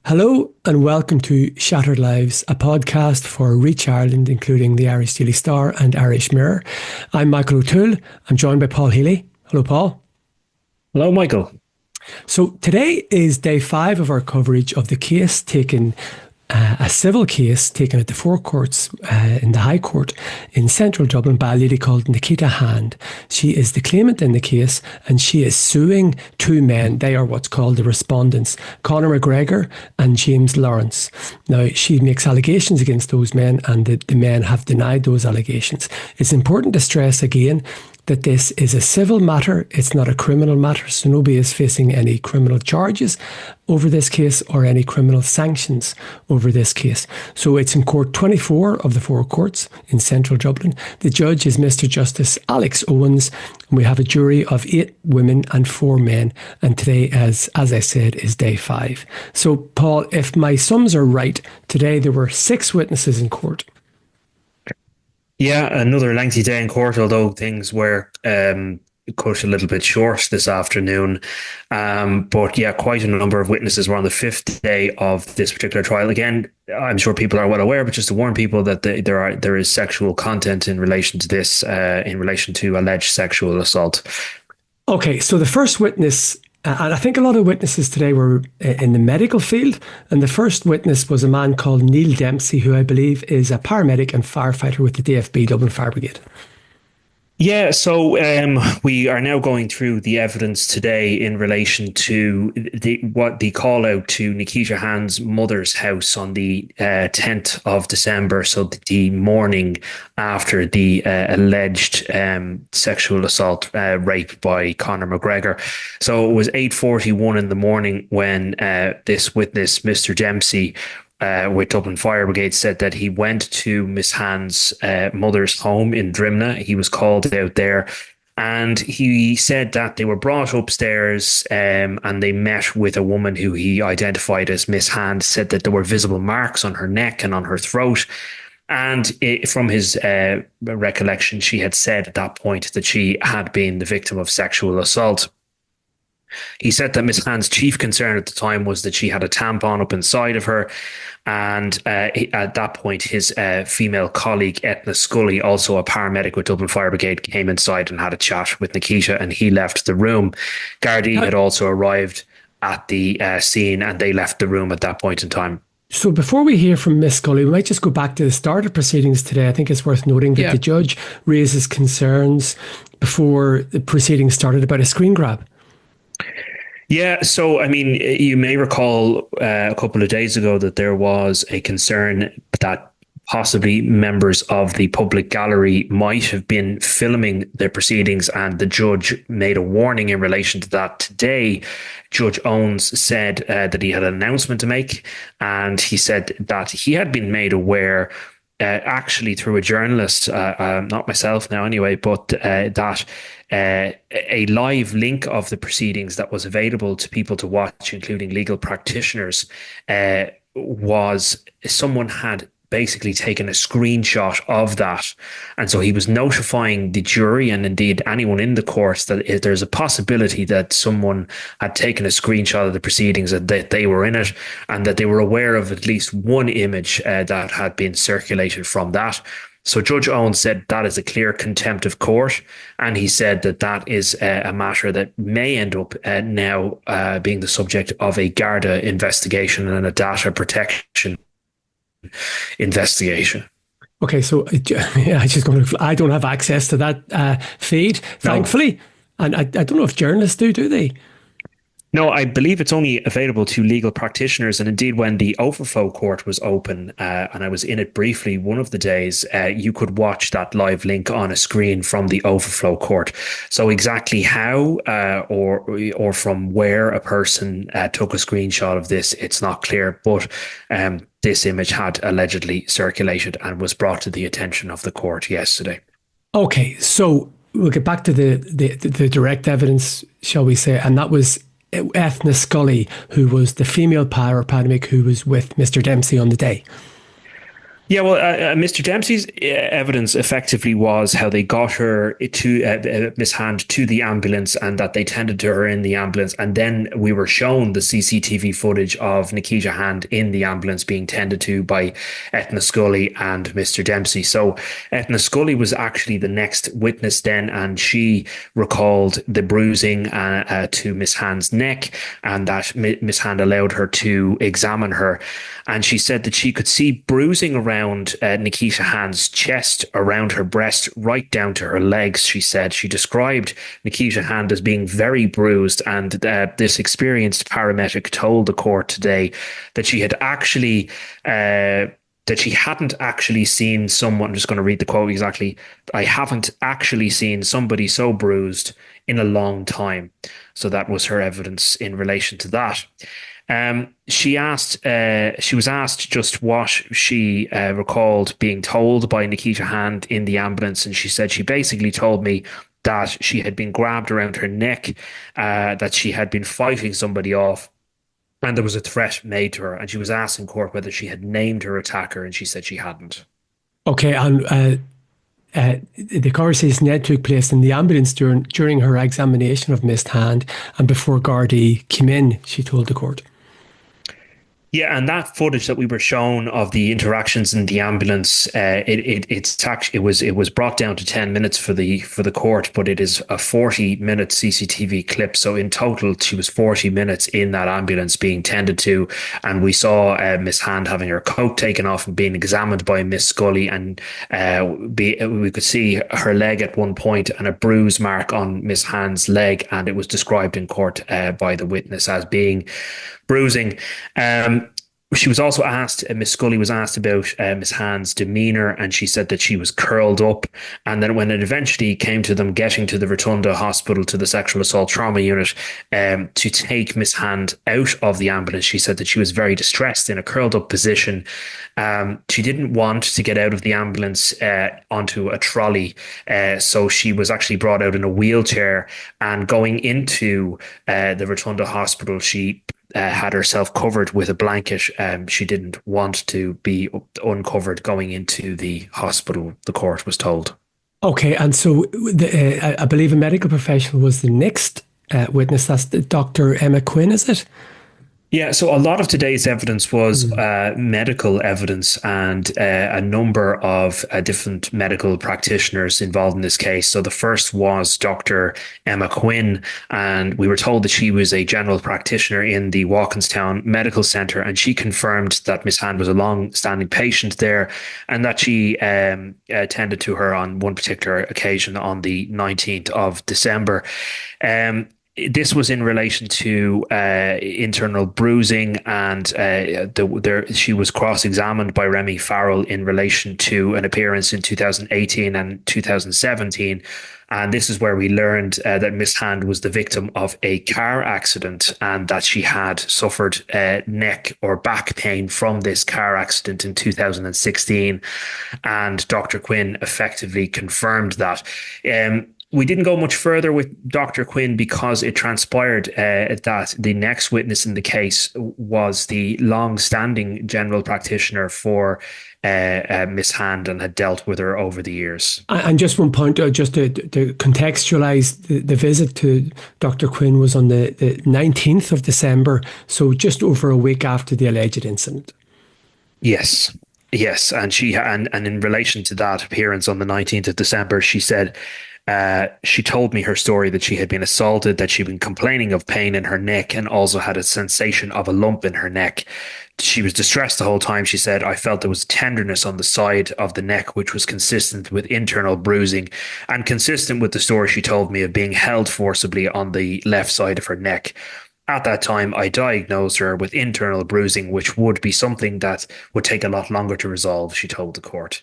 Hello and welcome to Shattered Lives, a podcast for Reach Ireland, including the Irish Daily Star and Irish Mirror. I'm Michael O'Toole. I'm joined by Paul Healy. Hello, Paul. Hello, Michael. So today is day 5 of our coverage of the case taken, a civil case taken at the Four Courts in the High Court in central Dublin by a lady called Nikita Hand. She is the claimant in the case and she is suing two men. They are what's called the respondents, Conor McGregor and James Lawrence. Now, she makes allegations against those men and the men have denied those allegations. It's important to stress again that this is a civil matter. It's not a criminal matter. So nobody is facing any criminal charges over this case or any criminal sanctions over this case. So it's in Court 24 of the Four Courts in central Dublin. The judge is Mr. Justice Alex Owens. And we have a jury of 8 women and 4 men. And today, as I said, is day 5. So, Paul, if my sums are right, today there were 6 witnesses in court. Yeah, another lengthy day in court, although things were cut a little bit short this afternoon. But yeah, quite a number of witnesses were on the 5th day of this particular trial. Again, I'm sure people are well aware, but just to warn people that there is sexual content in relation to this, in relation to alleged sexual assault. Okay, so the first witness, and I think a lot of witnesses today were in the medical field, and the first witness was a man called Neil Dempsey, who I believe is a paramedic and firefighter with the DFB Dublin Fire Brigade. Yeah, so we are now going through the evidence today in relation to the call out to Nikita Hand's mother's house on the 10th of December, so the morning after the alleged sexual assault, rape by Conor McGregor. So it was 8:41 in the morning when this witness, Mr. Dempsey, with Dublin Fire Brigade, said that he went to Miss Hand's mother's home in Drimna. He was called out there and he said that they were brought upstairs and they met with a woman who he identified as Miss Hand, said that there were visible marks on her neck and on her throat. And from his recollection, she had said at that point that she had been the victim of sexual assault. He said that Miss Hand's chief concern at the time was that she had a tampon up inside of her. And at that point, his female colleague, Etna Scully, also a paramedic with Dublin Fire Brigade, came inside and had a chat with Nikita and he left the room. Gardaí had also arrived at the scene and they left the room at that point in time. So before we hear from Miss Scully, we might just go back to the start of proceedings today. I think it's worth noting that the judge raises concerns before the proceedings started about a screen grab. Yeah, so I mean, you may recall a couple of days ago that there was a concern that possibly members of the public gallery might have been filming the proceedings, and the judge made a warning in relation to that today. Judge Owens said that he had an announcement to make, and he said that he had been made aware actually through a journalist, not myself now anyway, but that a live link of the proceedings that was available to people to watch, including legal practitioners, was someone had basically taken a screenshot of that. And so he was notifying the jury and indeed anyone in the court that if there's a possibility that someone had taken a screenshot of the proceedings and that they were in it and that they were aware of at least one image that had been circulated from that. So Judge Owens said that is a clear contempt of court, and he said that that is a matter that may end up now being the subject of a Garda investigation and a data protection investigation. Okay, so I don't have access to that feed, thankfully, and I don't know if journalists do they? No, I believe it's only available to legal practitioners. And indeed, when the overflow court was open, and I was in it briefly one of the days, you could watch that live link on a screen from the overflow court. So exactly how or from where a person took a screenshot of this, it's not clear. But this image had allegedly circulated and was brought to the attention of the court yesterday. Okay, so we'll get back to the direct evidence, shall we say, and that was Etna Scully, who was the female paramedic who was with Mr. Dempsey on the day. Yeah, well, Mr. Dempsey's evidence effectively was how they got her to Miss Hand to the ambulance and that they tended to her in the ambulance. And then we were shown the CCTV footage of Nikita Hand in the ambulance being tended to by Etna Scully and Mr. Dempsey. So Etna Scully was actually the next witness then, and she recalled the bruising to Miss Hand's neck, and that Miss Hand allowed her to examine her. And she said that she could see bruising around Nikita Hand's chest, around her breast, right down to her legs. She said she described Nikita Hand as being very bruised, and this experienced paramedic told the court today that she had actually. That she hadn't actually seen someone, I'm just going to read the quote exactly. I haven't actually seen somebody so bruised in a long time. So that was her evidence in relation to that. She was asked just what she recalled being told by Nikita Hand in the ambulance, and she said she basically told me that she had been grabbed around her neck, that she had been fighting somebody off, and there was a threat made to her. And she was asked in court whether she had named her attacker, and she said she hadn't. Okay, and the conversation that took place in the ambulance during her examination of Miss Hand and before Gardaí came in, she told the court. Yeah, and that footage that we were shown of the interactions in the ambulance, it was brought down to 10 minutes for the court, but it is a 40-minute CCTV clip. So in total, she was 40 minutes in that ambulance being tended to, and we saw Miss Hand having her coat taken off and being examined by Miss Scully, and we could see her leg at one point and a bruise mark on Miss Hand's leg, and it was described in court by the witness as being bruising. She was also asked, Miss Scully was asked about Miss Hand's demeanour, and she said that she was curled up. And then when it eventually came to them getting to the Rotunda Hospital, to the sexual assault trauma unit, to take Miss Hand out of the ambulance, she said that she was very distressed in a curled up position. She didn't want to get out of the ambulance onto a trolley. So she was actually brought out in a wheelchair, and going into the Rotunda Hospital, she had herself covered with a blanket. She didn't want to be uncovered going into the hospital, the court was told. Okay, and so I believe a medical professional was the next witness. That's Dr. Emma Quinn, is it? Yeah, so a lot of today's evidence was medical evidence, and a number of different medical practitioners involved in this case. So the first was Dr. Emma Quinn, and we were told that she was a general practitioner in the Walkinstown Medical Centre, and she confirmed that Miss Hand was a long-standing patient there, and that she attended to her on one particular occasion on the 19th of December. This was in relation to internal bruising, and she was cross-examined by Remy Farrell in relation to an appearance in 2018 and 2017. And this is where we learned that Miss Hand was the victim of a car accident, and that she had suffered neck or back pain from this car accident in 2016. And Dr. Quinn effectively confirmed that. We didn't go much further with Dr. Quinn because it transpired that the next witness in the case was the long-standing general practitioner for Miss Hand and had dealt with her over the years. And just one point, just to contextualise, the visit to Dr. Quinn was on the 19th of December, so just over a week after the alleged incident. Yes. Yes, and and in relation to that appearance on the 19th of December, she said, she told me her story that she had been assaulted, that she'd been complaining of pain in her neck, and also had a sensation of a lump in her neck. She was distressed the whole time. She said, I felt there was tenderness on the side of the neck, which was consistent with internal bruising and consistent with the story she told me of being held forcibly on the left side of her neck. At that time, I diagnosed her with internal bruising, which would be something that would take a lot longer to resolve, she told the court.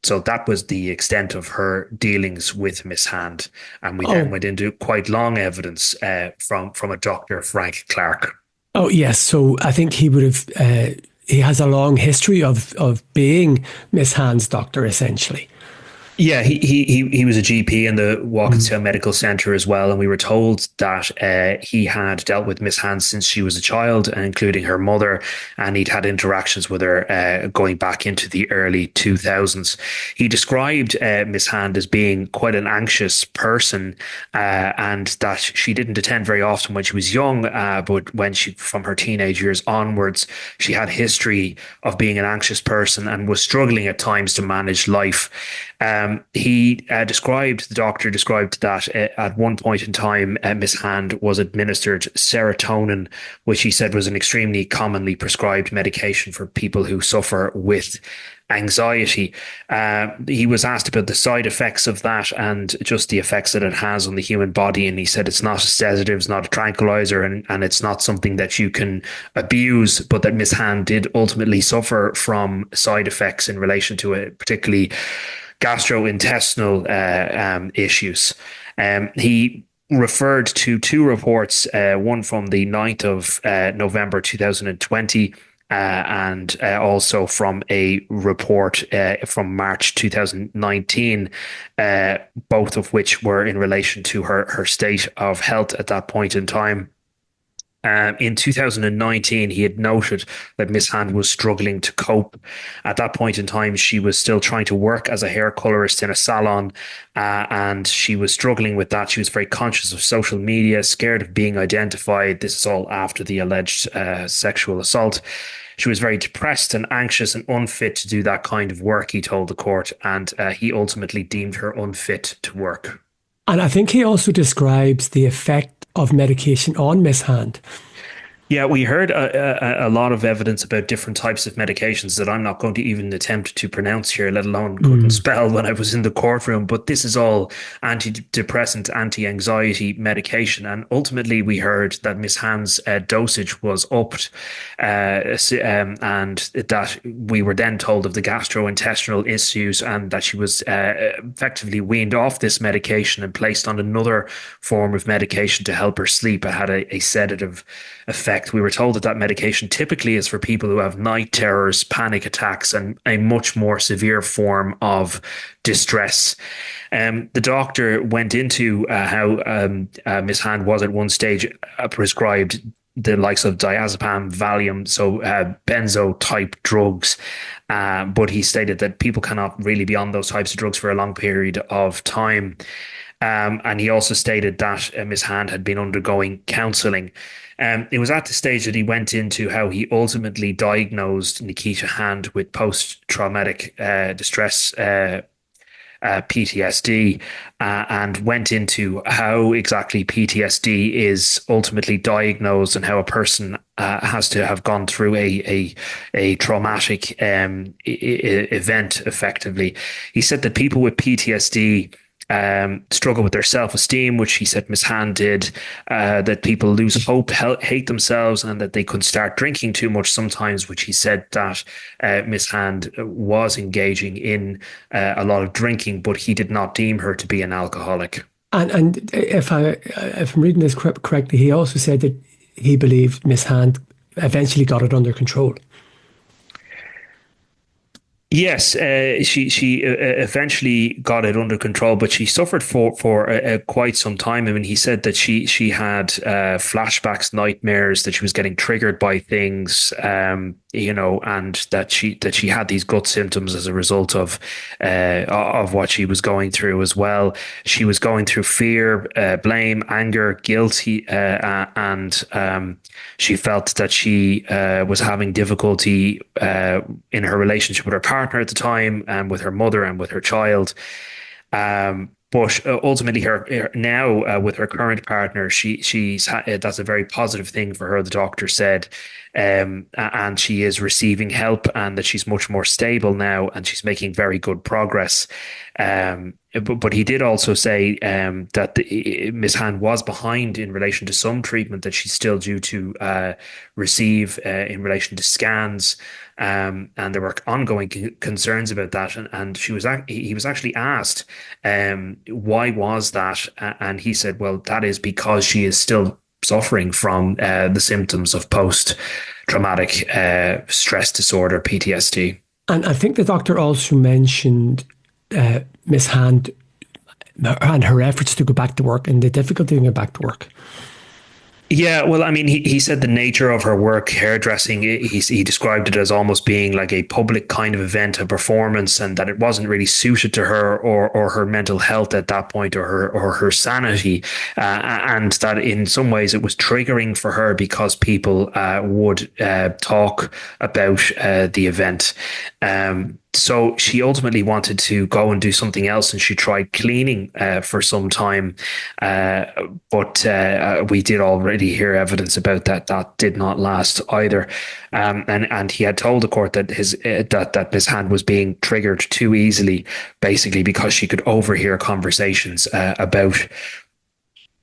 So that was the extent of her dealings with Miss Hand. And we then went into quite long evidence from a Dr. Frank Clark. Oh, yes. So I think he would have, he has a long history of being Miss Hand's doctor, essentially. Yeah, he was a GP in the Mm. Walkinstown Medical Centre as well, and we were told that he had dealt with Miss Hand since she was a child, including her mother, and he'd had interactions with her going back into the early 2000s. He described Miss Hand as being quite an anxious person, and that she didn't attend very often when she was young, but when she, from her teenage years onwards, she had history of being an anxious person and was struggling at times to manage life. The doctor described that at one point in time, Miss Hand was administered serotonin, which he said was an extremely commonly prescribed medication for people who suffer with anxiety. He was asked about the side effects of that and just the effects that it has on the human body. And he said it's not a sedative, it's not a tranquilizer, and it's not something that you can abuse, but that Miss Hand did ultimately suffer from side effects in relation to it, particularly gastrointestinal issues. He referred to two reports, one from the 9th of November 2020 and also from a report from March 2019, both of which were in relation to her state of health at that point in time. In 2019, he had noted that Miss Hand was struggling to cope. At that point in time, she was still trying to work as a hair colorist in a salon, and she was struggling with that. She was very conscious of social media, scared of being identified. This is all after the alleged sexual assault. She was very depressed and anxious and unfit to do that kind of work, he told the court, and he ultimately deemed her unfit to work. And I think he also describes the effect of medication on Miss Hand. Yeah, we heard a lot of evidence about different types of medications that I'm not going to even attempt to pronounce here, let alone couldn't spell when I was in the courtroom. But this is all antidepressant, anti-anxiety medication. And ultimately, we heard that Miss Hand's dosage was upped, and that we were then told of the gastrointestinal issues and that she was effectively weaned off this medication and placed on another form of medication to help her sleep. It had a sedative effect. We were told that that medication typically is for people who have night terrors, panic attacks, and a much more severe form of distress. The doctor went into how Miss Hand was at one stage prescribed the likes of diazepam, Valium, so benzo type drugs. But he stated that people cannot really be on those types of drugs for a long period of time. And he also stated that Miss Hand had been undergoing counselling. It was at the stage that he went into how he ultimately diagnosed Nikita Hand with post-traumatic distress PTSD, and went into how exactly PTSD is ultimately diagnosed and how a person has to have gone through a traumatic event effectively. He said that people with PTSD struggle with their self-esteem, which he said Miss Hand did, that people lose hope, hate themselves, and that they could start drinking too much sometimes, which he said that Miss Hand was engaging in a lot of drinking, but he did not deem her to be an alcoholic. And if I'm reading this correctly, he also said that he believed Miss Hand eventually got it under control. Yes, she eventually got it under control, but she suffered for quite some time. I mean, he said that she had flashbacks, nightmares, that she was getting triggered by things, and that she had these gut symptoms as a result of what she was going through as well. She was going through fear, blame, anger, guilt, and she felt that she was having difficulty in her relationship with her partner at the time, and with her mother and with her child. But ultimately, her now with her current partner, she's that's a very positive thing for her. The doctor said, and she is receiving help, and that she's much more stable now, and she's making very good progress. But he did also say that Miss Hand was behind in relation to some treatment that she's still due to receive in relation to scans. And there were ongoing concerns about that, and he was actually asked why was that, and he said, well, that is because she is still suffering from the symptoms of post-traumatic stress disorder, PTSD. And I think the doctor also mentioned Miss Hand and her efforts to go back to work and the difficulty in going back to work? Yeah, well, I mean, he said the nature of her work, hairdressing, he described it as almost being like a public kind of event, a performance, and that it wasn't really suited to her or her mental health at that point, or her sanity, and that in some ways it was triggering for her because people would talk about the event. So she ultimately wanted to go and do something else, and she tried cleaning for some time, but we did already hear evidence about that. That did not last either, and he had told the court that that Miss Hand was being triggered too easily, basically because she could overhear conversations about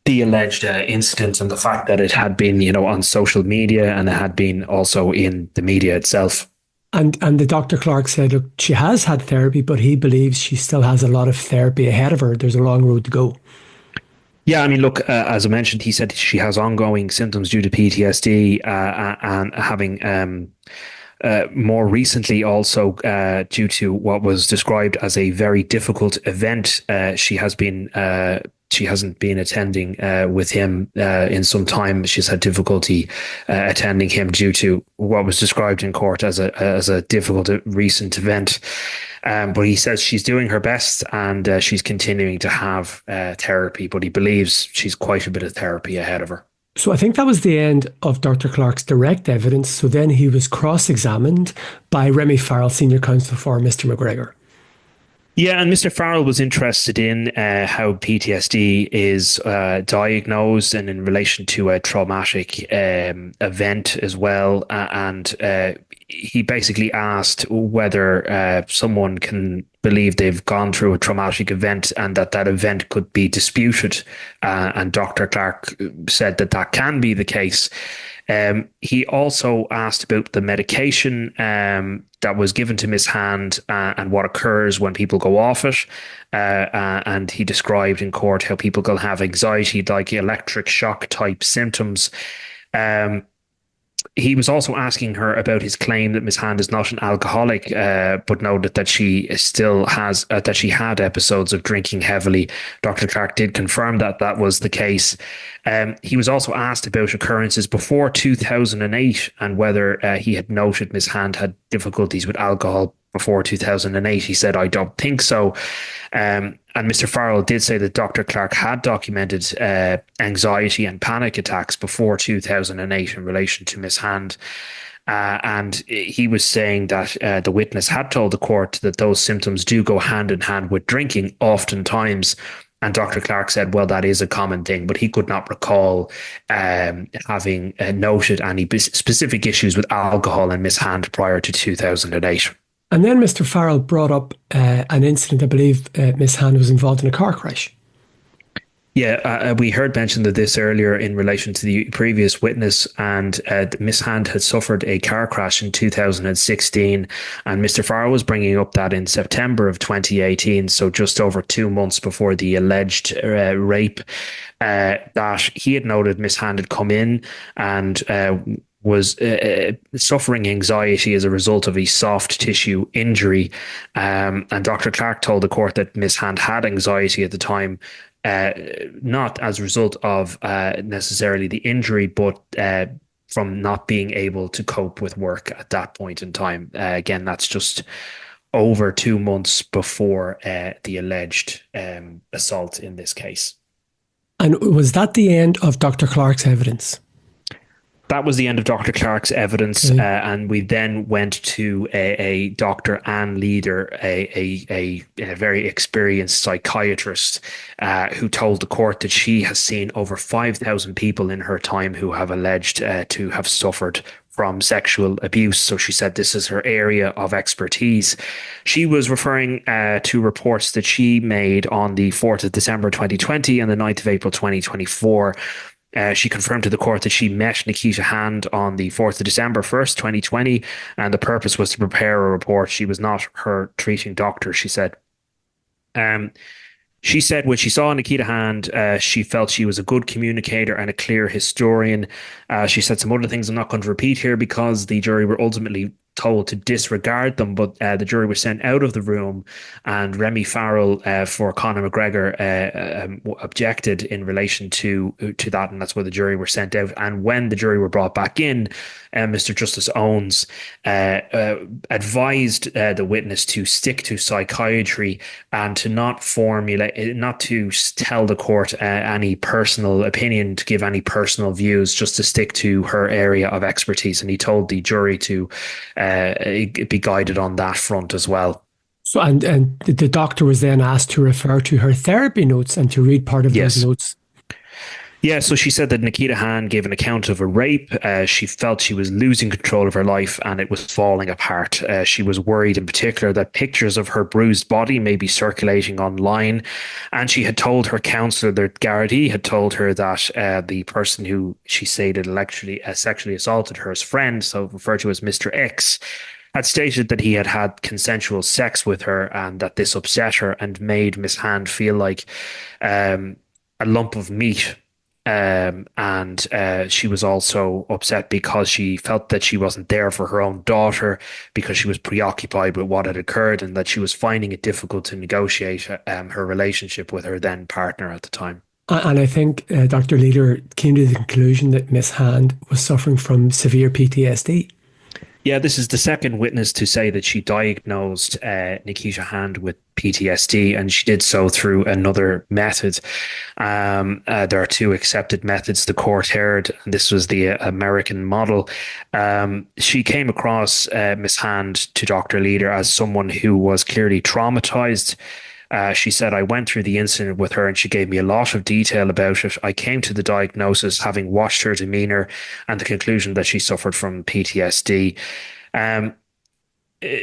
the alleged incident and the fact that it had been, on social media, and it had been also in the media itself. And the Dr. Clark said, look, she has had therapy, but he believes she still has a lot of therapy ahead of her. There's a long road to go. Yeah, I mean, look, as I mentioned, he said she has ongoing symptoms due to PTSD, and having more recently also due to what was described as a very difficult event. She hasn't been attending with him in some time. She's had difficulty attending him due to what was described in court as a difficult recent event. But he says she's doing her best, and she's continuing to have therapy, but he believes she's quite a bit of therapy ahead of her. So I think that was the end of Dr. Clark's direct evidence. So then he was cross-examined by Remy Farrell, senior counsel for Mr. McGregor. Yeah, and Mr. Farrell was interested in how PTSD is diagnosed, and in relation to a traumatic event as well. And he basically asked whether someone can believe they've gone through a traumatic event and that event could be disputed. And Dr. Clark said that can be the case. He also asked about the medication that was given to Miss Hand and what occurs when people go off it. And he described in court how people can have anxiety, like electric shock type symptoms. He was also asking her about his claim that Miss Hand is not an alcoholic, but noted that she still has that she had episodes of drinking heavily. Dr. Clark did confirm that was the case. He was also asked about occurrences before 2008 and whether he had noted Miss Hand had difficulties with alcohol before 2008. He said, "I don't think so." And Mr. Farrell did say that Dr. Clark had documented anxiety and panic attacks before 2008 in relation to Miss Hand. And he was saying that the witness had told the court that those symptoms do go hand in hand with drinking oftentimes. And Dr. Clark said, well, that is a common thing, but he could not recall having noted any specific issues with alcohol in Miss Hand prior to 2008. And then Mr. Farrell brought up an incident. I believe Miss Hand was involved in a car crash. Yeah, we heard mention of this earlier in relation to the previous witness, and Miss Hand had suffered a car crash in 2016, and Mr. Farrell was bringing up that in September of 2018, so just over 2 months before the alleged rape, that he had noted Miss Hand had come in and was suffering anxiety as a result of a soft tissue injury. And Dr. Clark told the court that Miss Hand had anxiety at the time, not as a result of necessarily the injury, but from not being able to cope with work at that point in time. Again, that's just over 2 months before the alleged assault in this case. And was that the end of Dr. Clark's evidence? That was the end of Dr. Clark's evidence, and we then went to a Dr. Ann Leader, a very experienced psychiatrist, who told the court that she has seen over 5,000 people in her time who have alleged to have suffered from sexual abuse. So she said this is her area of expertise. She was referring to reports that she made on the 4th of December 2020 and the 9th of April 2024. She confirmed to the court that she met Nikita Hand on the 4th of December 1st, 2020, and the purpose was to prepare a report. She was not her treating doctor, she said. She said when she saw Nikita Hand, she felt she was a good communicator and a clear historian. She said some other things I'm not going to repeat here because the jury were ultimately told to disregard them, but the jury was sent out of the room, and Remy Farrell for Conor McGregor objected in relation to that, and that's why the jury were sent out. And when the jury were brought back in, Mr. Justice Owens advised the witness to stick to psychiatry and to not to tell the court any personal opinion, to give any personal views, just to stick to her area of expertise. And he told the jury to be guided on that front as well. So, and the doctor was then asked to refer to her therapy notes and to read part of those notes. Yeah, so she said that Nikita Hand gave an account of a rape. She felt she was losing control of her life and it was falling apart. She was worried in particular that pictures of her bruised body may be circulating online. And she had told her counsellor that Garrity had told her that the person who she stated allegedly sexually assaulted her as friend, so referred to as Mr. X, had stated that he had had consensual sex with her and that this upset her and made Miss Hand feel like a lump of meat. And she was also upset because she felt that she wasn't there for her own daughter because she was preoccupied with what had occurred, and that she was finding it difficult to negotiate her relationship with her then partner at the time. And I think Dr. Leader came to the conclusion that Miss Hand was suffering from severe PTSD. Yeah, this is the second witness to say that she diagnosed Nikita Hand with PTSD, and she did so through another method. There are two accepted methods the court heard, and this was the American model. She came across Miss Hand to Dr. Leader as someone who was clearly traumatized. She said, I went through the incident with her and she gave me a lot of detail about it. I came to the diagnosis having watched her demeanor and the conclusion that she suffered from PTSD.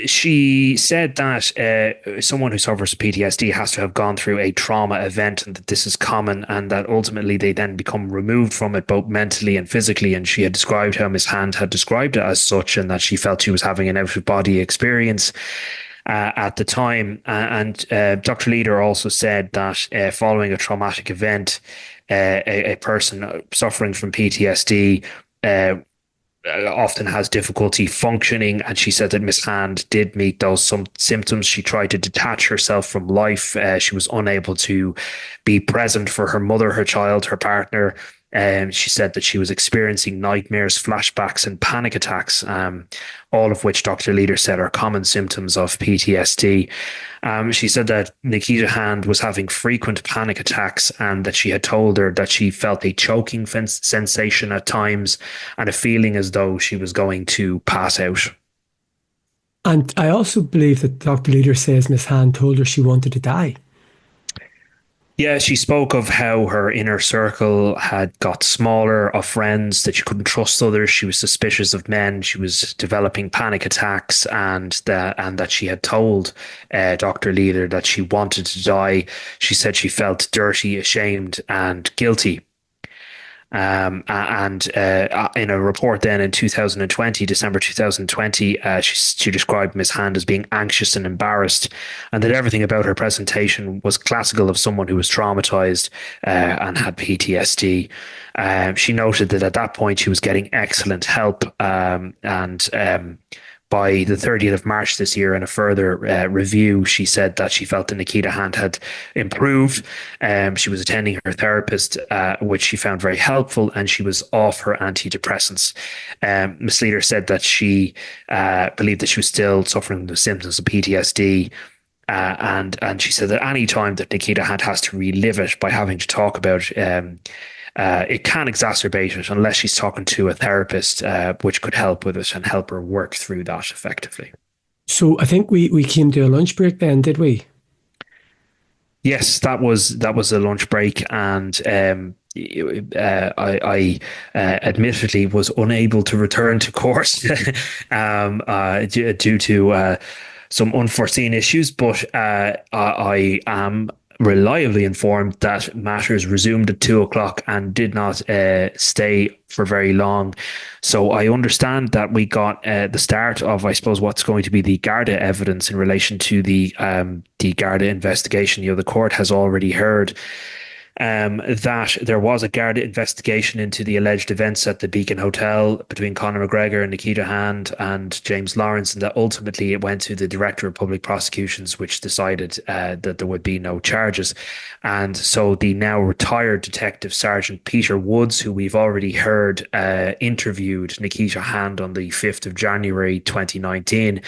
She said that someone who suffers PTSD has to have gone through a trauma event and that this is common, and that ultimately they then become removed from it both mentally and physically. And she had described how Miss Hand had described it as such, and that she felt she was having an out-of-body experience at the time. And Dr. Leader also said that following a traumatic event, a person suffering from PTSD often has difficulty functioning. And she said that Miss Hand did meet those symptoms. She tried to detach herself from life. She was unable to be present for her mother, her child, her partner. She said that she was experiencing nightmares, flashbacks, and panic attacks, all of which Dr. Leader said are common symptoms of PTSD. She said that Nikita Hand was having frequent panic attacks and that she had told her that she felt a choking sensation at times and a feeling as though she was going to pass out. And I also believe that Dr. Leader says Miss Hand told her she wanted to die. Yeah, she spoke of how her inner circle had got smaller of friends, that she couldn't trust others. She was suspicious of men. She was developing panic attacks, and that she had told Dr. Leader that she wanted to die. She said she felt dirty, ashamed, and guilty. And in a report then in 2020, December 2020, she described Miss Hand as being anxious and embarrassed, and that everything about her presentation was classical of someone who was traumatized and had PTSD. She noted that at that point she was getting excellent help, and by the 30th of March this year, in a further review, she said that she felt that Nikita Hand had improved. She was attending her therapist, which she found very helpful, and she was off her antidepressants. Ms. Leader said that she believed that she was still suffering from the symptoms of PTSD. And she said that any time that Nikita Hand has to relive it by having to talk about it, it can exacerbate it unless she's talking to a therapist, which could help with it and help her work through that effectively. So I think we came to a lunch break then, did we? Yes, that was a lunch break, and I admittedly was unable to return to court due to some unforeseen issues, but I am reliably informed that matters resumed at 2:00 and did not stay for very long. So I understand that we got the start of, I suppose, what's going to be the Garda evidence in relation to the Garda investigation. The court has already heard that there was a Garda investigation into the alleged events at the Beacon Hotel between Conor McGregor and Nikita Hand and James Lawrence, and that ultimately it went to the Director of Public Prosecutions, which decided that there would be no charges. And so the now retired Detective Sergeant Peter Woods, who we've already heard interviewed Nikita Hand on the 5th of January 2019,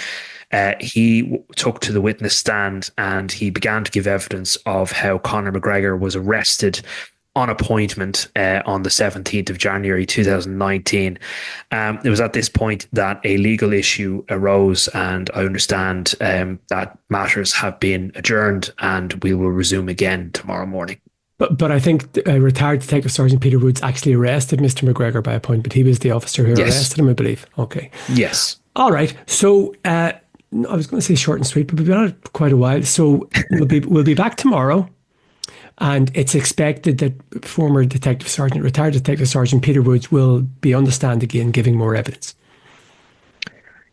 he took to the witness stand and he began to give evidence of how Conor McGregor was arrested on appointment on the 17th of January 2019. It was at this point that a legal issue arose, and I understand that matters have been adjourned and we will resume again tomorrow morning. But I think retired Detective Sergeant Peter Woods actually arrested Mr. McGregor by appointment. He was the officer who arrested him, I believe. Okay. Yes. All right. So I was going to say short and sweet, but we've been at it quite a while. So we'll be back tomorrow. And it's expected that retired Detective Sergeant Peter Woods will be on the stand again, giving more evidence.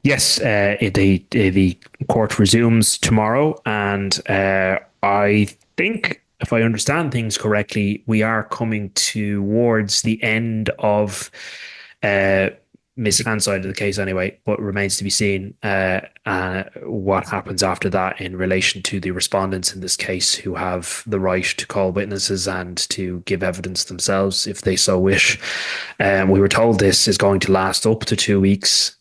Yes, the court resumes tomorrow, and I think, if I understand things correctly, we are coming towards the end of Miss Hand's side of the case anyway, but remains to be seen what happens after that in relation to the respondents in this case, who have the right to call witnesses and to give evidence themselves if they so wish. We were told this is going to last up to 2 weeks.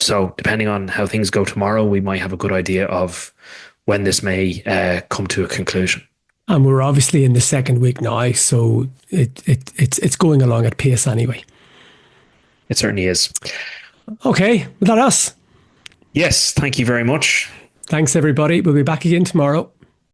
So depending on how things go tomorrow, we might have a good idea of when this may come to a conclusion. And we're obviously in the second week now, so it's going along at pace anyway. It certainly is. Okay, was that us? Yes, thank you very much. Thanks, everybody. We'll be back again tomorrow.